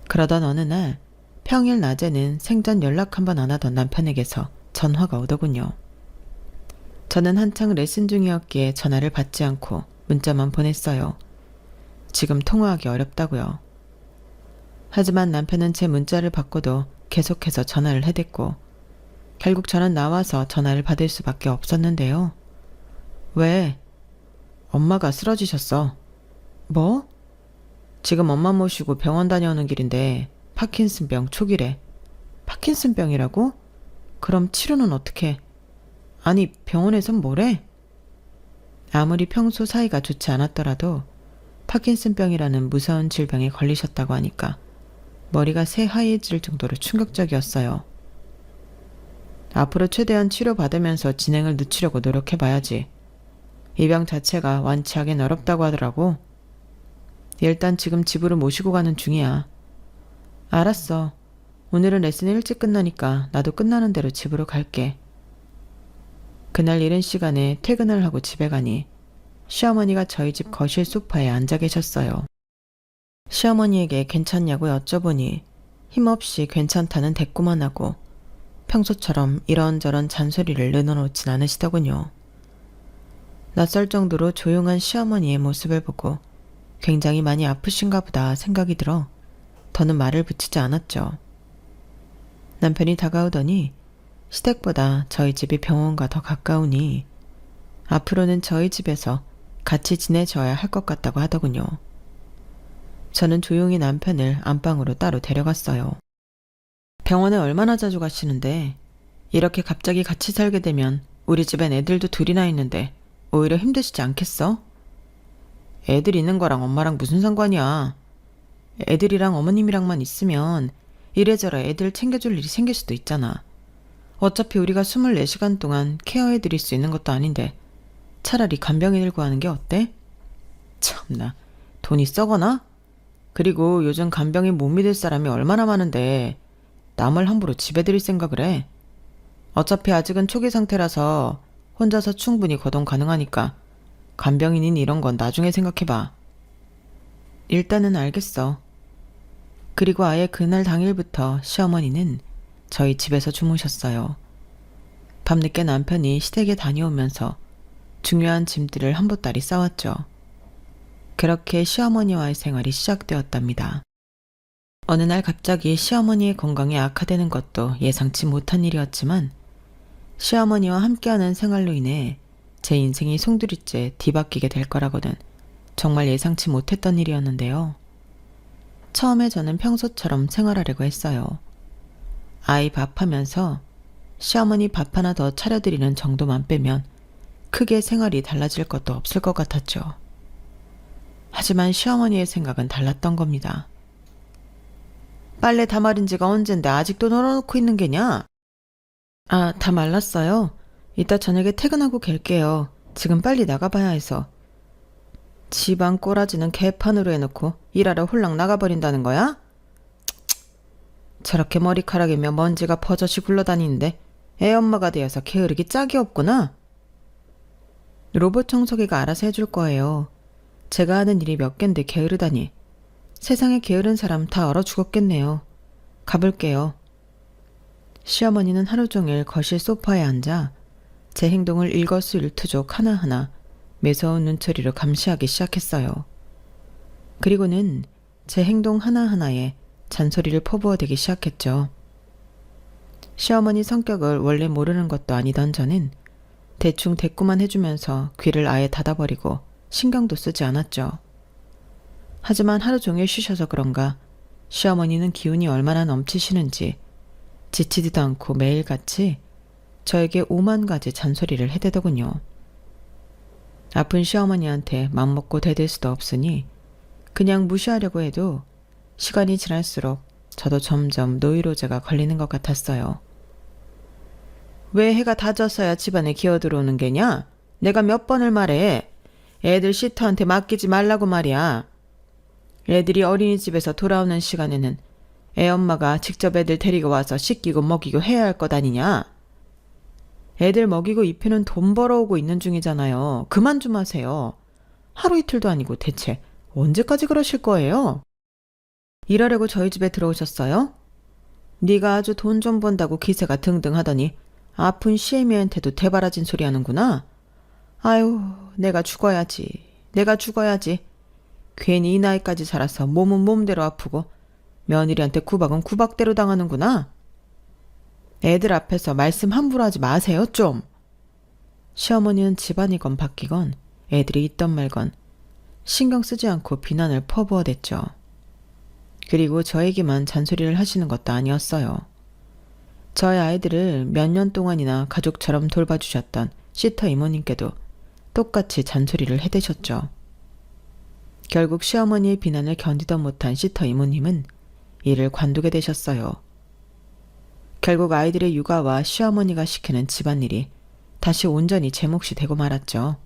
[SPEAKER 1] 그러던 어느 날 평일 낮에는 생전 연락 한번 안 하던 남편에게서 전화가 오더군요. 저는 한창 레슨 중이었기에 전화를 받지 않고 문자만 보냈어요. 지금 통화하기 어렵다고요. 하지만 남편은 제 문자를 받고도 계속해서 전화를 해댔고 결국 저는 나와서 전화를 받을 수밖에 없었는데요. 왜? 엄마가 쓰러지셨어. 뭐? 지금 엄마 모시고 병원 다녀오는 길인데 파킨슨병 초기래. 파킨슨병이라고? 그럼 치료는 어떻게? 아니 병원에선 뭐래? 아무리 평소 사이가 좋지 않았더라도 파킨슨병이라는 무서운 질병에 걸리셨다고 하니까 머리가 새하얘질 정도로 충격적이었어요. 앞으로 최대한 치료받으면서 진행을 늦추려고 노력해봐야지. 이 병 자체가 완치하긴 어렵다고 하더라고. 일단 지금 집으로 모시고 가는 중이야. 알았어. 오늘은 레슨이 일찍 끝나니까 나도 끝나는 대로 집으로 갈게. 그날 이른 시간에 퇴근을 하고 집에 가니 시어머니가 저희 집 거실 소파에 앉아 계셨어요. 시어머니에게 괜찮냐고 여쭤보니 힘없이 괜찮다는 대꾸만 하고 평소처럼 이런저런 잔소리를 늘어놓진 않으시더군요. 낯설 정도로 조용한 시어머니의 모습을 보고 굉장히 많이 아프신가 보다 생각이 들어 더는 말을 붙이지 않았죠. 남편이 다가오더니 시댁보다 저희 집이 병원과 더 가까우니 앞으로는 저희 집에서 같이 지내줘야 할 것 같다고 하더군요. 저는 조용히 남편을 안방으로 따로 데려갔어요. 병원에 얼마나 자주 가시는데 이렇게 갑자기 같이 살게 되면 우리 집엔 애들도 둘이나 있는데 오히려 힘드시지 않겠어? 애들 있는 거랑 엄마랑 무슨 상관이야. 애들이랑 어머님이랑만 있으면 이래저래 애들 챙겨줄 일이 생길 수도 있잖아. 어차피 우리가 24시간 동안 케어해드릴 수 있는 것도 아닌데 차라리 간병인을 구하는 게 어때? 참나, 돈이 썩어나? 그리고 요즘 간병인 못 믿을 사람이 얼마나 많은데 남을 함부로 집에 들일 생각을 해. 어차피 아직은 초기 상태라서 혼자서 충분히 거동 가능하니까 간병인인 이런 건 나중에 생각해봐. 일단은 알겠어. 그리고 아예 그날 당일부터 시어머니는 저희 집에서 주무셨어요. 밤늦게 남편이 시댁에 다녀오면서 중요한 짐들을 한 보따리 싸왔죠. 그렇게 시어머니와의 생활이 시작되었답니다. 어느 날 갑자기 시어머니의 건강이 악화되는 것도 예상치 못한 일이었지만 시어머니와 함께하는 생활로 인해 제 인생이 송두리째 뒤바뀌게 될 거라고는 정말 예상치 못했던 일이었는데요. 처음에 저는 평소처럼 생활하려고 했어요. 아이 밥하면서 시어머니 밥 하나 더 차려드리는 정도만 빼면 크게 생활이 달라질 것도 없을 것 같았죠. 하지만 시어머니의 생각은 달랐던 겁니다. 빨래 다 마른 지가 언젠데 아직도 널어놓고 있는 게냐? 아, 다 말랐어요. 이따 저녁에 퇴근하고 갤게요. 지금 빨리 나가봐야 해서. 집안 꼬라지는 개판으로 해놓고 일하러 홀랑 나가버린다는 거야? 저렇게 머리카락이며 먼지가 버젓이 굴러다니는데 애 엄마가 되어서 게으르기 짝이 없구나. 로봇 청소기가 알아서 해줄 거예요. 제가 하는 일이 몇 갠데 게으르다니. 세상에 게으른 사람 다 얼어 죽었겠네요. 가볼게요. 시어머니는 하루 종일 거실 소파에 앉아 제 행동을 일거수일투족 하나하나 매서운 눈초리로 감시하기 시작했어요. 그리고는 제 행동 하나하나에 잔소리를 퍼부어대기 시작했죠. 시어머니 성격을 원래 모르는 것도 아니던 저는 대충 대꾸만 해주면서 귀를 아예 닫아버리고 신경도 쓰지 않았죠. 하지만 하루 종일 쉬셔서 그런가 시어머니는 기운이 얼마나 넘치시는지 지치지도 않고 매일같이 저에게 5만 가지 잔소리를 해대더군요. 아픈 시어머니한테 맘먹고 대들 수도 없으니 그냥 무시하려고 해도 시간이 지날수록 저도 점점 노이로제가 걸리는 것 같았어요. 왜 해가 다 졌어야 집안에 기어들어오는 게냐? 내가 몇 번을 말해. 애들 시터한테 맡기지 말라고 말이야. 애들이 어린이집에서 돌아오는 시간에는 애 엄마가 직접 애들 데리고 와서 씻기고 먹이고 해야 할 것 아니냐? 애들 먹이고 입히는 돈 벌어오고 있는 중이잖아요. 그만 좀 하세요. 하루 이틀도 아니고 대체 언제까지 그러실 거예요? 일하려고 저희 집에 들어오셨어요? 네가 아주 돈 좀 번다고 기세가 등등하더니 아픈 시애미한테도 대바라진 소리 하는구나. 아유, 내가 죽어야지. 내가 죽어야지. 괜히 이 나이까지 살아서 몸은 몸대로 아프고 며느리한테 구박은 구박대로 당하는구나. 애들 앞에서 말씀 함부로 하지 마세요, 좀. 시어머니는 집안이건 바뀌건 애들이 있던 말건 신경 쓰지 않고 비난을 퍼부어댔죠. 그리고 저에게만 잔소리를 하시는 것도 아니었어요. 저희 아이들을 몇 년 동안이나 가족처럼 돌봐주셨던 시터 이모님께도 똑같이 잔소리를 해대셨죠. 결국 시어머니의 비난을 견디다 못한 시터 이모님은 일을 관두게 되셨어요. 결국 아이들의 육아와 시어머니가 시키는 집안일이 다시 온전히 제 몫이 되고 말았죠.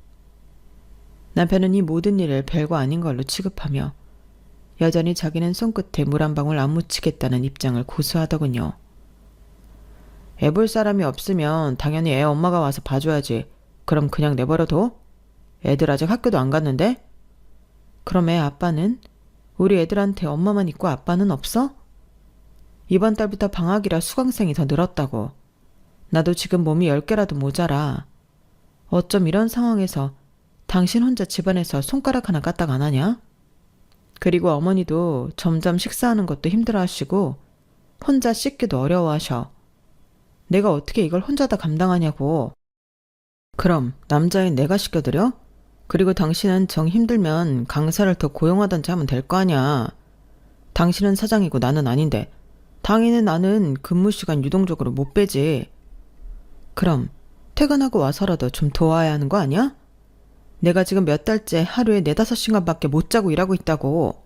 [SPEAKER 1] 남편은 이 모든 일을 별거 아닌 걸로 취급하며 여전히 자기는 손끝에 물 한 방울 안 묻히겠다는 입장을 고수하더군요. 애 볼 사람이 없으면 당연히 애 엄마가 와서 봐줘야지. 그럼 그냥 내버려둬? 애들 아직 학교도 안 갔는데? 그럼 애 아빠는? 우리 애들한테 엄마만 있고 아빠는 없어? 이번 달부터 방학이라 수강생이 더 늘었다고. 나도 지금 몸이 10개라도 모자라. 어쩜 이런 상황에서 당신 혼자 집안에서 손가락 하나 까딱 안 하냐? 그리고 어머니도 점점 식사하는 것도 힘들어하시고 혼자 씻기도 어려워하셔. 내가 어떻게 이걸 혼자 다 감당하냐고. 그럼 남자인 내가 시켜드려? 그리고 당신은 정 힘들면 강사를 더 고용하던지 하면 될 거 아냐. 당신은 사장이고 나는 아닌데 당연히 나는 근무 시간 유동적으로 못 빼지. 그럼 퇴근하고 와서라도 좀 도와야 하는 거 아니야? 내가 지금 몇 달째 하루에 4-5시간밖에 못 자고 일하고 있다고.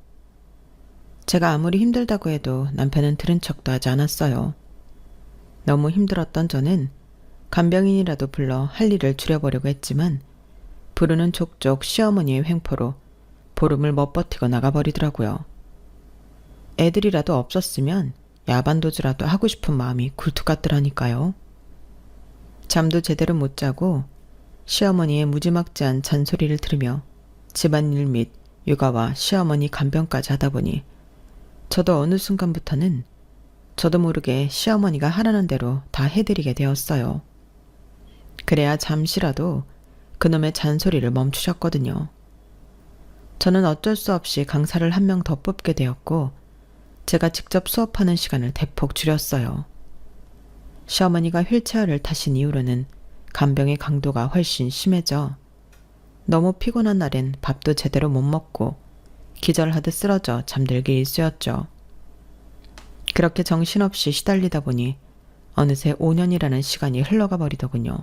[SPEAKER 1] 제가 아무리 힘들다고 해도 남편은 들은 척도 하지 않았어요. 너무 힘들었던 저는 간병인이라도 불러 할 일을 줄여보려고 했지만 부르는 족족 시어머니의 횡포로 보름을 못버티고 나가버리더라고요. 애들이라도 없었으면 야반도주라도 하고 싶은 마음이 굴뚝 같더라니까요. 잠도 제대로 못 자고 시어머니의 무지막지한 잔소리를 들으며 집안일 및 육아와 시어머니 간병까지 하다 보니 저도 어느 순간부터는 저도 모르게 시어머니가 하라는 대로 다 해드리게 되었어요. 그래야 잠시라도 그놈의 잔소리를 멈추셨거든요. 저는 어쩔 수 없이 강사를 한 명 더 뽑게 되었고 제가 직접 수업하는 시간을 대폭 줄였어요. 시어머니가 휠체어를 타신 이후로는 간병의 강도가 훨씬 심해져 너무 피곤한 날엔 밥도 제대로 못 먹고 기절하듯 쓰러져 잠들기 일쑤였죠. 그렇게 정신없이 시달리다 보니 어느새 5년이라는 시간이 흘러가 버리더군요.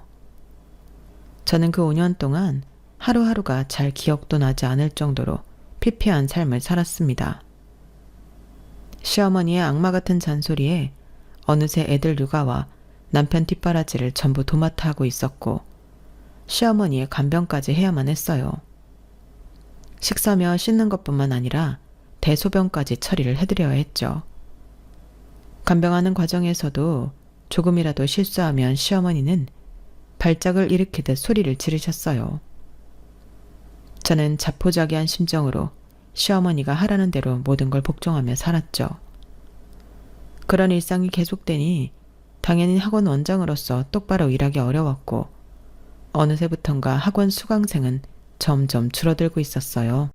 [SPEAKER 1] 저는 그 5년 동안 하루하루가 잘 기억도 나지 않을 정도로 피폐한 삶을 살았습니다. 시어머니의 악마 같은 잔소리에 어느새 애들 육아와 남편 뒷바라지를 전부 도맡아 하고 있었고 시어머니의 간병까지 해야만 했어요. 식사며 씻는 것뿐만 아니라 대소변까지 처리를 해드려야 했죠. 간병하는 과정에서도 조금이라도 실수하면 시어머니는 발작을 일으키듯 소리를 지르셨어요. 저는 자포자기한 심정으로 시어머니가 하라는 대로 모든 걸 복종하며 살았죠. 그런 일상이 계속되니 당연히 학원 원장으로서 똑바로 일하기 어려웠고 어느새부턴가 학원 수강생은 점점 줄어들고 있었어요.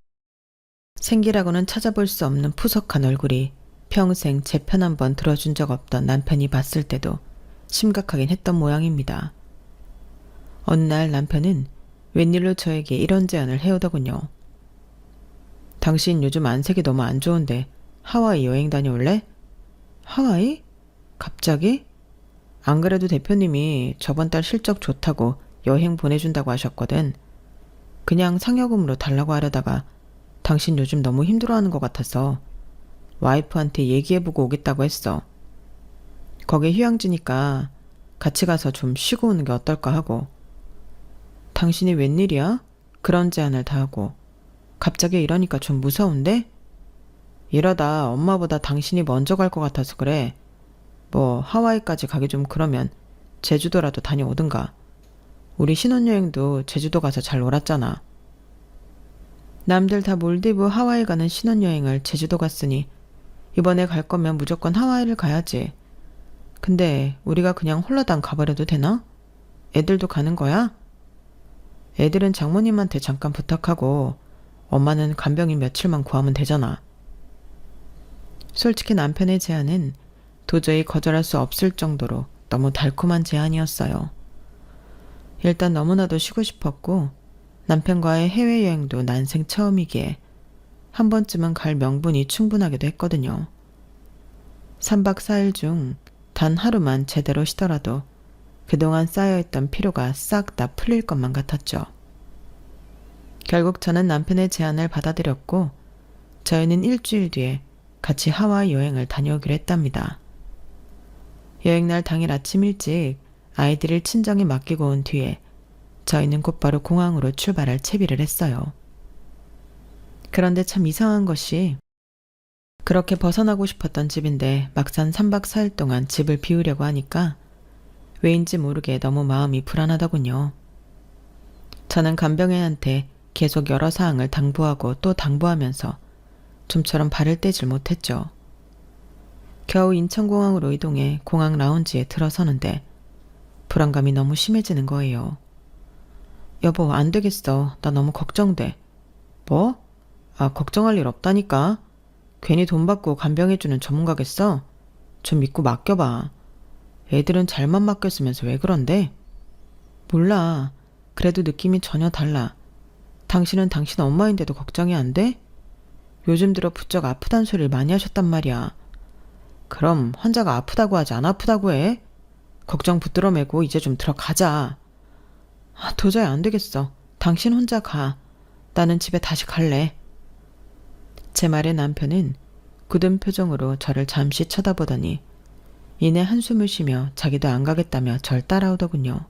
[SPEAKER 1] 생기라고는 찾아볼 수 없는 푸석한 얼굴이 평생 제 편 한 번 들어준 적 없던 남편이 봤을 때도 심각하긴 했던 모양입니다. 어느 날 남편은 웬일로 저에게 이런 제안을 해오더군요. 당신 요즘 안색이 너무 안 좋은데 하와이 여행 다녀올래? 하와이? 갑자기? 안 그래도 대표님이 저번 달 실적 좋다고 여행 보내준다고 하셨거든. 그냥 상여금으로 달라고 하려다가 당신 요즘 너무 힘들어하는 것 같아서 와이프한테 얘기해보고 오겠다고 했어. 거기 휴양지니까 같이 가서 좀 쉬고 오는 게 어떨까 하고. 당신이 웬일이야? 그런 제안을 다 하고. 갑자기 이러니까 좀 무서운데? 이러다 엄마보다 당신이 먼저 갈 것 같아서 그래. 뭐 하와이까지 가기 좀 그러면 제주도라도 다녀오든가. 우리 신혼여행도 제주도 가서 잘 놀았잖아. 남들 다 몰디브 하와이 가는 신혼여행을 제주도 갔으니 이번에 갈 거면 무조건 하와이를 가야지. 근데 우리가 그냥 홀라당 가버려도 되나? 애들도 가는 거야? 애들은 장모님한테 잠깐 부탁하고 엄마는 간병인 며칠만 구하면 되잖아. 솔직히 남편의 제안은 도저히 거절할 수 없을 정도로 너무 달콤한 제안이었어요. 일단 너무나도 쉬고 싶었고 남편과의 해외여행도 난생 처음이기에 한 번쯤은 갈 명분이 충분하기도 했거든요. 3박 4일 중 단 하루만 제대로 쉬더라도 그동안 쌓여있던 피로가 싹 다 풀릴 것만 같았죠. 결국 저는 남편의 제안을 받아들였고 저희는 일주일 뒤에 같이 하와이 여행을 다녀오기로 했답니다. 여행날 당일 아침 일찍 아이들을 친정에 맡기고 온 뒤에 저희는 곧바로 공항으로 출발할 채비를 했어요. 그런데 참 이상한 것이 그렇게 벗어나고 싶었던 집인데 막상 3박 4일 동안 집을 비우려고 하니까 왜인지 모르게 너무 마음이 불안하더군요. 저는 간병인한테 계속 여러 사항을 당부하고 또 당부하면서 좀처럼 발을 떼질 못했죠. 겨우 인천공항으로 이동해 공항 라운지에 들어서는데 불안감이 너무 심해지는 거예요. 여보, 안 되겠어. 나 너무 걱정돼. 뭐? 걱정할 일 없다니까. 괜히 돈 받고 간병해주는 전문가겠어? 좀 믿고 맡겨봐. 애들은 잘만 맡겼으면서 왜 그런데? 몰라. 그래도 느낌이 전혀 달라. 당신은 당신 엄마인데도 걱정이 안 돼? 요즘 들어 부쩍 아프단 소리를 많이 하셨단 말이야. 그럼 환자가 아프다고 하지 안 아프다고 해? 걱정 붙들어 매고 이제 좀 들어가자. 도저히 안 되겠어. 당신 혼자 가. 나는 집에 다시 갈래. 제 말에 남편은 굳은 표정으로 저를 잠시 쳐다보더니 이내 한숨을 쉬며 자기도 안 가겠다며 절 따라오더군요.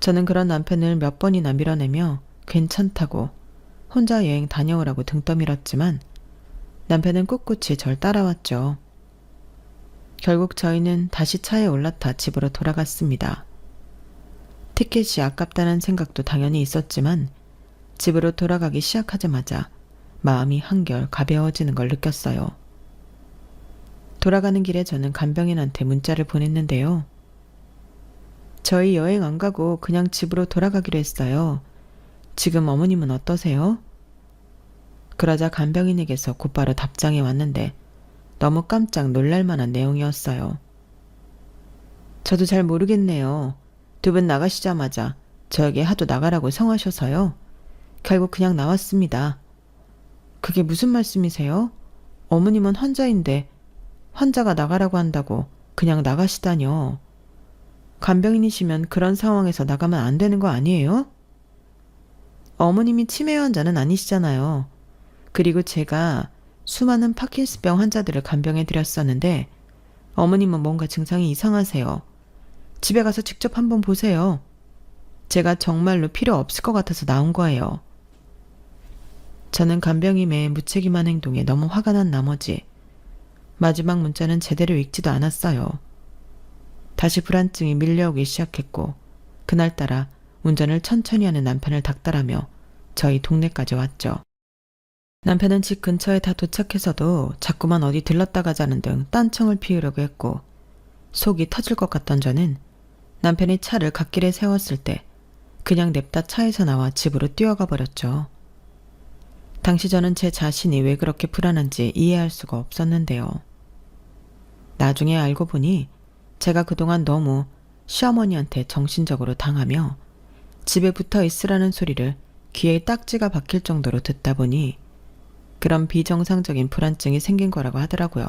[SPEAKER 1] 저는 그런 남편을 몇 번이나 밀어내며 괜찮다고 혼자 여행 다녀오라고 등 떠밀었지만 남편은 꿋꿋이 절 따라왔죠. 결국 저희는 다시 차에 올라타 집으로 돌아갔습니다. 티켓이 아깝다는 생각도 당연히 있었지만 집으로 돌아가기 시작하자마자 마음이 한결 가벼워지는 걸 느꼈어요. 돌아가는 길에 저는 간병인한테 문자를 보냈는데요. 저희 여행 안 가고 그냥 집으로 돌아가기로 했어요. 지금 어머님은 어떠세요? 그러자 간병인에게서 곧바로 답장이 왔는데 너무 깜짝 놀랄 만한 내용이었어요. 저도 잘 모르겠네요. 두 분 나가시자마자 저에게 하도 나가라고 성하셔서요. 결국 그냥 나왔습니다. 그게 무슨 말씀이세요? 어머님은 환자인데 환자가 나가라고 한다고 그냥 나가시다뇨. 간병인이시면 그런 상황에서 나가면 안 되는 거 아니에요? 어머님이 치매 환자는 아니시잖아요. 그리고 제가 수많은 파킨슨병 환자들을 간병해 드렸었는데 어머님은 뭔가 증상이 이상하세요. 집에 가서 직접 한번 보세요. 제가 정말로 필요 없을 것 같아서 나온 거예요. 저는 간병인의 무책임한 행동에 너무 화가 난 나머지 마지막 문자는 제대로 읽지도 않았어요. 다시 불안증이 밀려오기 시작했고 그날따라 운전을 천천히 하는 남편을 닥달하며 저희 동네까지 왔죠. 남편은 집 근처에 다 도착해서도 자꾸만 어디 들렀다 가자는 등 딴청을 피우려고 했고 속이 터질 것 같던 저는 남편이 차를 갓길에 세웠을 때 그냥 냅다 차에서 나와 집으로 뛰어가 버렸죠. 당시 저는 제 자신이 왜 그렇게 불안한지 이해할 수가 없었는데요. 나중에 알고 보니 제가 그동안 너무 시어머니한테 정신적으로 당하며 집에 붙어 있으라는 소리를 귀에 딱지가 박힐 정도로 듣다 보니 그런 비정상적인 불안증이 생긴 거라고 하더라고요.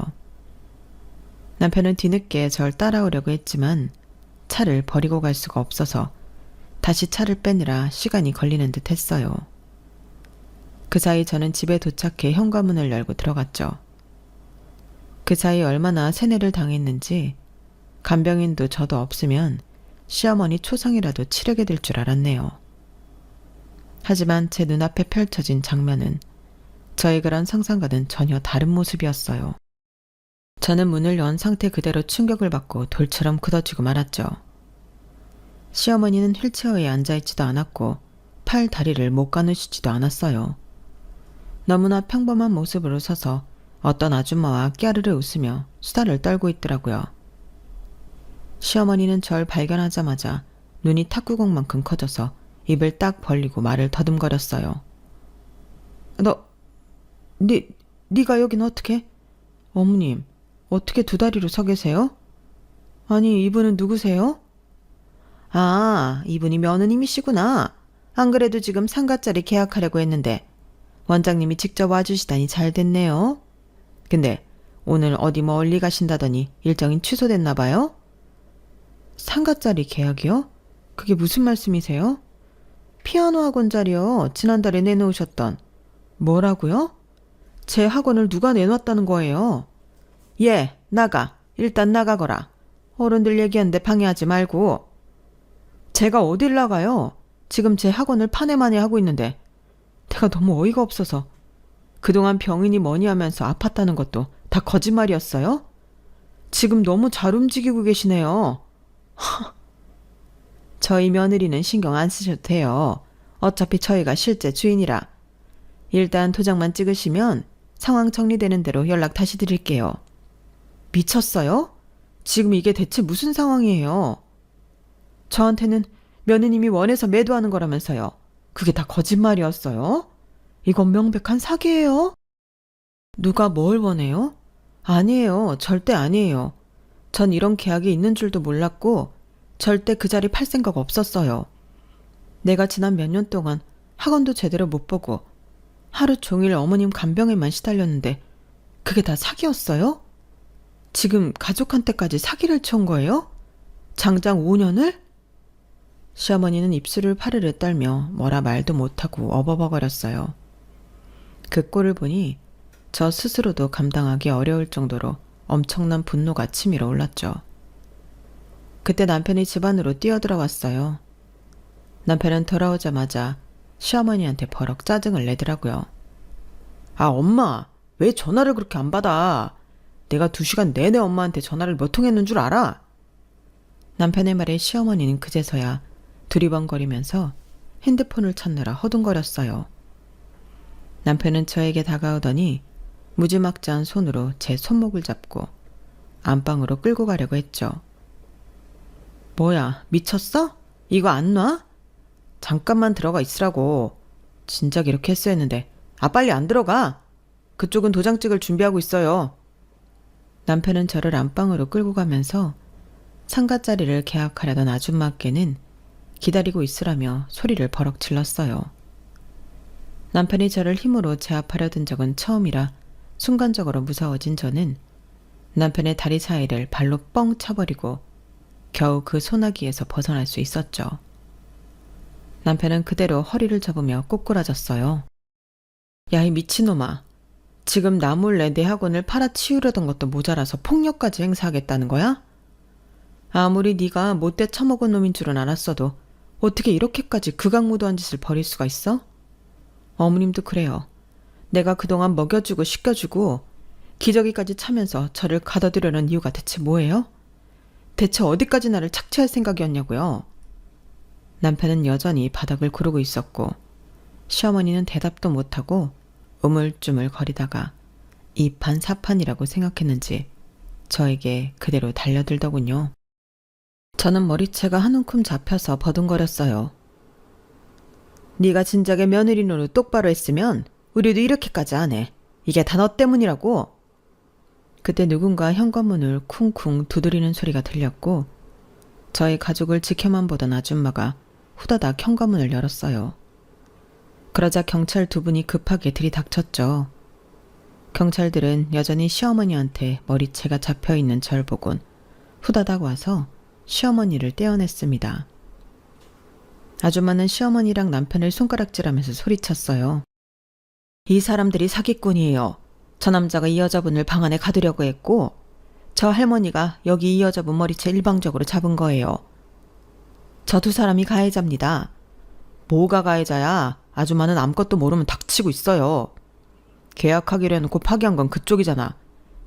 [SPEAKER 1] 남편은 뒤늦게 절 따라오려고 했지만 차를 버리고 갈 수가 없어서 다시 차를 빼느라 시간이 걸리는 듯 했어요. 그 사이 저는 집에 도착해 현관문을 열고 들어갔죠. 그 사이 얼마나 세뇌를 당했는지 간병인도 저도 없으면 시어머니 초상이라도 치르게 될 줄 알았네요. 하지만 제 눈앞에 펼쳐진 장면은 저의 그런 상상과는 전혀 다른 모습이었어요. 저는 문을 연 상태 그대로 충격을 받고 돌처럼 굳어지고 말았죠. 시어머니는 휠체어에 앉아있지도 않았고 팔, 다리를 못 가누시지도 않았어요. 너무나 평범한 모습으로 서서 어떤 아줌마와 깨르르 웃으며 수다를 떨고 있더라고요. 시어머니는 절 발견하자마자 눈이 탁구공만큼 커져서 입을 딱 벌리고 말을 더듬거렸어요. 네가 여긴 어떻게? 어머님, 어떻게 두 다리로 서 계세요? 아니, 이분은 누구세요? 아, 이분이 며느님이시구나. 안 그래도 지금 상가짜리 계약하려고 했는데 원장님이 직접 와주시다니 잘 됐네요. 근데 오늘 어디 멀리 가신다더니 일정이 취소됐나 봐요? 상가짜리 계약이요? 그게 무슨 말씀이세요? 피아노 학원 자리요. 지난달에 내놓으셨던. 뭐라고요? 제 학원을 누가 내놨다는 거예요? 예, 나가. 일단 나가거라. 어른들 얘기하는데 방해하지 말고. 제가 어딜 나가요? 지금 제 학원을 파내만에 하고 있는데 내가 너무 어이가 없어서 그동안 병인이 뭐니 하면서 아팠다는 것도 다 거짓말이었어요? 지금 너무 잘 움직이고 계시네요. 저희 며느리는 신경 안 쓰셔도 돼요. 어차피 저희가 실제 주인이라. 일단 도장만 찍으시면 상황 정리되는 대로 연락 다시 드릴게요. 미쳤어요? 지금 이게 대체 무슨 상황이에요? 저한테는 며느님이 원해서 매도하는 거라면서요. 그게 다 거짓말이었어요? 이건 명백한 사기예요? 누가 뭘 원해요? 아니에요. 절대 아니에요. 전 이런 계약이 있는 줄도 몰랐고 절대 그 자리 팔 생각 없었어요. 내가 지난 몇 년 동안 학원도 제대로 못 보고 하루 종일 어머님 간병에만 시달렸는데 그게 다 사기였어요? 지금 가족한테까지 사기를 친 거예요? 장장 5년을? 시어머니는 입술을 파르르 떨며 뭐라 말도 못하고 어버버거렸어요. 그 꼴을 보니 저 스스로도 감당하기 어려울 정도로 엄청난 분노가 치밀어 올랐죠. 그때 남편이 집 안으로 뛰어들어왔어요. 남편은 돌아오자마자 시어머니한테 버럭 짜증을 내더라고요. 아, 엄마, 왜 전화를 그렇게 안 받아? 내가 2시간 내내 엄마한테 전화를 몇 통 했는 줄 알아? 남편의 말에 시어머니는 그제서야 두리번거리면서 핸드폰을 찾느라 허둥거렸어요. 남편은 저에게 다가오더니 무지막지한 손으로 제 손목을 잡고 안방으로 끌고 가려고 했죠. 뭐야, 미쳤어? 이거 안 놔? 잠깐만 들어가 있으라고. 진작 이렇게 했어야 했는데. 아, 빨리 안 들어가. 그쪽은 도장 찍을 준비하고 있어요. 남편은 저를 안방으로 끌고 가면서 상가 자리를 계약하려던 아줌마께는 기다리고 있으라며 소리를 버럭 질렀어요. 남편이 저를 힘으로 제압하려던 적은 처음이라 순간적으로 무서워진 저는 남편의 다리 사이를 발로 뻥 차버리고 겨우 그 소나기에서 벗어날 수 있었죠. 남편은 그대로 허리를 접으며 꼬꾸라졌어요. 야, 이 미친놈아. 지금 나 몰래 내 학원을 팔아치우려던 것도 모자라서 폭력까지 행사하겠다는 거야? 아무리 네가 못돼 처먹은 놈인 줄은 알았어도 어떻게 이렇게까지 극악무도한 짓을 벌일 수가 있어? 어머님도 그래요. 내가 그동안 먹여주고 씻겨주고 기저귀까지 차면서 저를 가둬두려는 이유가 대체 뭐예요? 대체 어디까지 나를 착취할 생각이었냐고요? 남편은 여전히 바닥을 구르고 있었고 시어머니는 대답도 못하고 우물쭈물 거리다가 이판사판이라고 생각했는지 저에게 그대로 달려들더군요. 저는 머리채가 한 움큼 잡혀서 버둥거렸어요. 네가 진작에 며느리 노릇 똑바로 했으면 우리도 이렇게까지 안 해. 이게 다 너 때문이라고. 그때 누군가 현관문을 쿵쿵 두드리는 소리가 들렸고 저희 가족을 지켜만 보던 아줌마가 후다닥 현관문을 열었어요. 그러자 경찰 2분이 급하게 들이닥쳤죠. 경찰들은 여전히 시어머니한테 머리채가 잡혀있는 절 보곤 후다닥 와서 시어머니를 떼어냈습니다. 아줌마는 시어머니랑 남편을 손가락질하면서 소리쳤어요. 이 사람들이 사기꾼이에요. 저 남자가 이 여자분을 방 안에 가두려고 했고 저 할머니가 여기 이 여자분 머리채 일방적으로 잡은 거예요. 저 2사람이 가해자입니다. 뭐가 가해자야? 아줌마는 아무것도 모르면 닥치고 있어요. 계약하기로 해놓고 파기한 건 그쪽이잖아.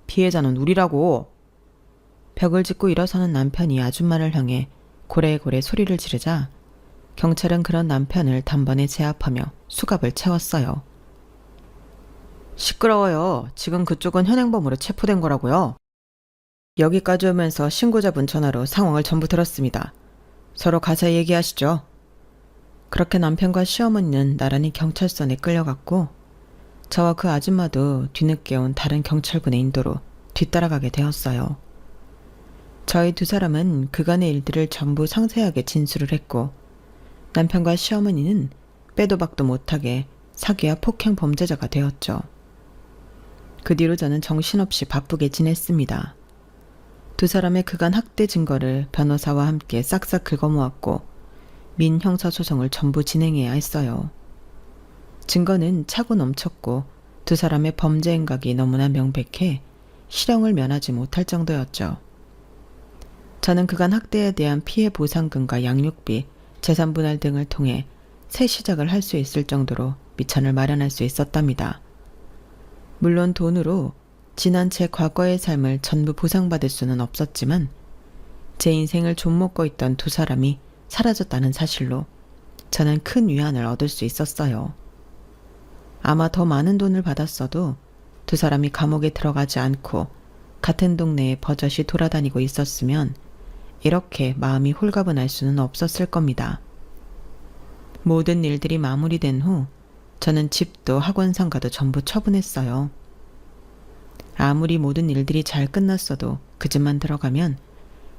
[SPEAKER 1] 피해자는 우리라고. 벽을 짚고 일어서는 남편이 아줌마를 향해 고래고래 소리를 지르자 경찰은 그런 남편을 단번에 제압하며 수갑을 채웠어요. 시끄러워요. 지금 그쪽은 현행범으로 체포된 거라고요. 여기까지 오면서 신고자분 전화로 상황을 전부 들었습니다. 서로 가서 얘기하시죠. 그렇게 남편과 시어머니는 나란히 경찰선에 끌려갔고 저와 그 아줌마도 뒤늦게 온 다른 경찰분의 인도로 뒤따라가게 되었어요. 저희 2사람은 그간의 일들을 전부 상세하게 진술을 했고 남편과 시어머니는 빼도 박도 못하게 사기와 폭행 범죄자가 되었죠. 그 뒤로 저는 정신없이 바쁘게 지냈습니다. 2사람의 그간 학대 증거를 변호사와 함께 싹싹 긁어모았고 민형사소송을 전부 진행해야 했어요. 증거는 차고 넘쳤고 2사람의 범죄 행각이 너무나 명백해 실형을 면하지 못할 정도였죠. 저는 그간 학대에 대한 피해 보상금과 양육비, 재산분할 등을 통해 새 시작을 할 수 있을 정도로 미천을 마련할 수 있었답니다. 물론 돈으로 지난 제 과거의 삶을 전부 보상받을 수는 없었지만 제 인생을 좀먹고 있던 2사람이 사라졌다는 사실로 저는 큰 위안을 얻을 수 있었어요. 아마 더 많은 돈을 받았어도 2사람이 감옥에 들어가지 않고 같은 동네에 버젓이 돌아다니고 있었으면 이렇게 마음이 홀가분할 수는 없었을 겁니다. 모든 일들이 마무리된 후 저는 집도 학원 상가도 전부 처분했어요. 아무리 모든 일들이 잘 끝났어도 그 집만 들어가면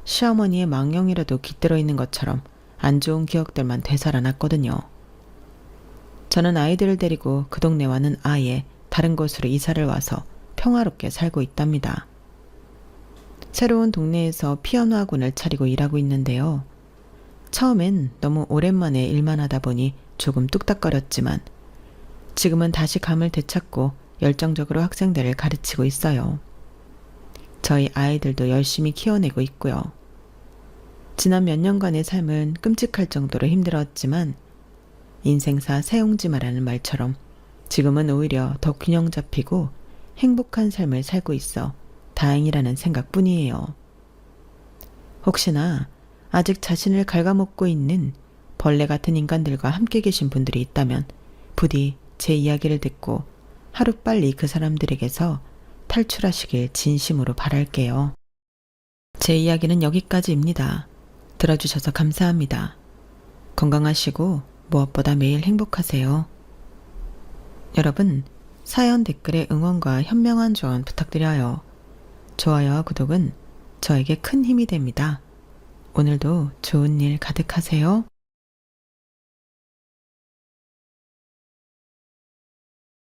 [SPEAKER 1] 시어머니의 망령이라도 깃들어 있는 것처럼 안 좋은 기억들만 되살아났거든요. 저는 아이들을 데리고 그 동네와는 아예 다른 곳으로 이사를 와서 평화롭게 살고 있답니다. 새로운 동네에서 피아노 학원을 차리고 일하고 있는데요. 처음엔 너무 오랜만에 일만 하다 보니 조금 뚝딱거렸지만 지금은 다시 감을 되찾고 열정적으로 학생들을 가르치고 있어요. 저희 아이들도 열심히 키워내고 있고요. 지난 몇 년간의 삶은 끔찍할 정도로 힘들었지만 인생사 세옹지마라는 말처럼 지금은 오히려 더 균형 잡히고 행복한 삶을 살고 있어 다행이라는 생각뿐이에요. 혹시나 아직 자신을 갉아먹고 있는 벌레 같은 인간들과 함께 계신 분들이 있다면 부디 제 이야기를 듣고 하루빨리 그 사람들에게서 탈출하시길 진심으로 바랄게요. 제 이야기는 여기까지입니다. 들어주셔서 감사합니다. 건강하시고 무엇보다 매일 행복하세요. 여러분, 사연 댓글에 응원과 현명한 조언 부탁드려요. 좋아요와 구독은 저에게 큰 힘이 됩니다. 오늘도 좋은 일 가득하세요.